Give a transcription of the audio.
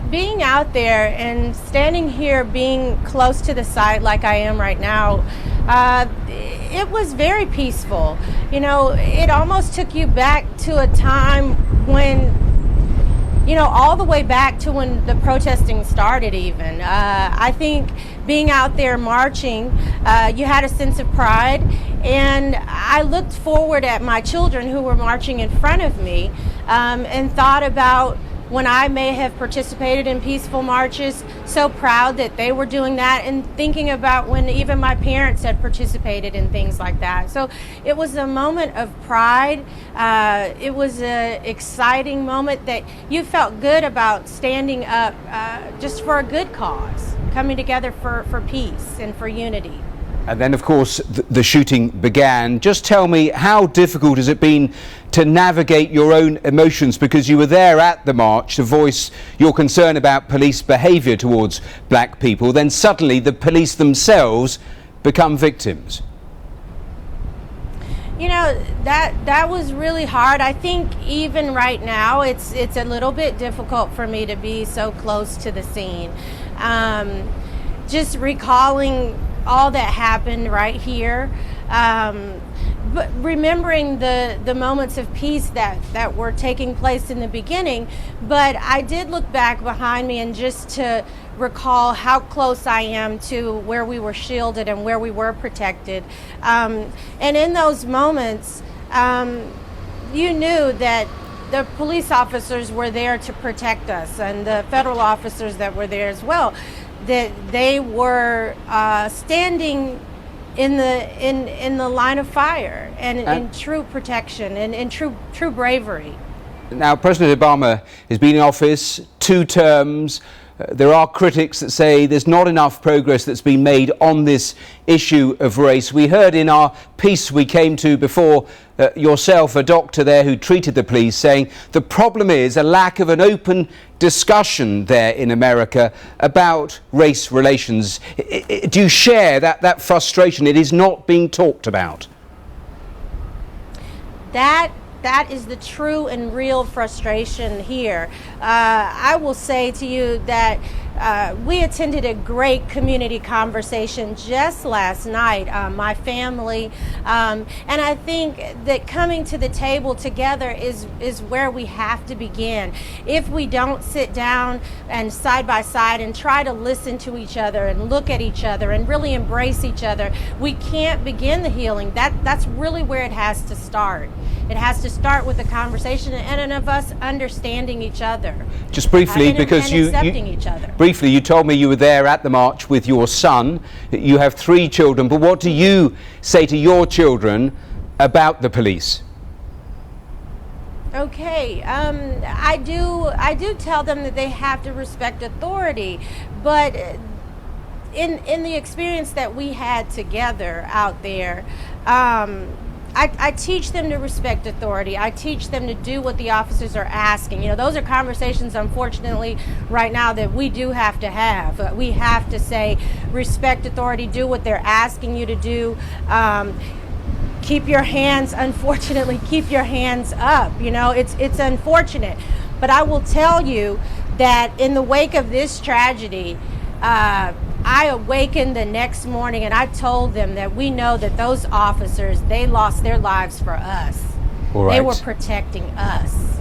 being out there and standing here, being close to the site like I am right now, it was very peaceful. You know, it almost took you back to a time when, you know, all the way back to when the protesting started even. I think being out there marching, you had a sense of pride, and I looked forward at my children who were marching in front of me, and thought about when I may have participated in peaceful marches, so proud that they were doing that, and thinking about when even my parents had participated in things like that. So it was a moment of pride. It was an exciting moment that you felt good about standing up just for a good cause, coming together for peace and for unity. And then, of course, the shooting began. Just tell me, how difficult has it been to navigate your own emotions, because you were there at the march to voice your concern about police behaviour towards black people, then suddenly the police themselves become victims? You know, that was really hard. I think even right now it's a little bit difficult for me to be so close to the scene. Just recalling all that happened right here, but remembering the moments of peace that were taking place in the beginning. But I did look back behind me and just to recall how close I am to where we were shielded and where we were protected. And in those moments, you knew that the police officers were there to protect us, and the federal officers that were there as well, that they were standing in the line of fire and in true protection and in true bravery. Now, President Obama has been in office 2 terms. There are critics that say there's not enough progress that's been made on this issue of race. We heard in our piece we came to before yourself, a doctor there who treated the police, saying the problem is a lack of an open discussion there in America about race relations. Do you share that frustration? It is not being talked about. That is the true and real frustration here. I will say to you that we attended a great community conversation just last night, my family, and I think that coming to the table together is where we have to begin. If we don't sit down and side by side and try to listen to each other and look at each other and really embrace each other, we can't begin the healing. That's really where it has to start. It has to start with a conversation and of us understanding each other. Just briefly, because you accepting each other. Briefly, you told me you were there at the march with your son. You have 3 children, but what do you say to your children about the police? Okay, I do tell them that they have to respect authority, but in the experience that we had together out there, I teach them to respect authority. I teach them to do what the officers are asking. You know, those are conversations, unfortunately, right now that we do have to have. We have to say, respect authority, do what they're asking you to do. Keep your hands, unfortunately, keep your hands up. You know, it's unfortunate. But I will tell you that in the wake of this tragedy, I awakened the next morning and I told them that we know that those officers, they lost their lives for us. All right. They were protecting us.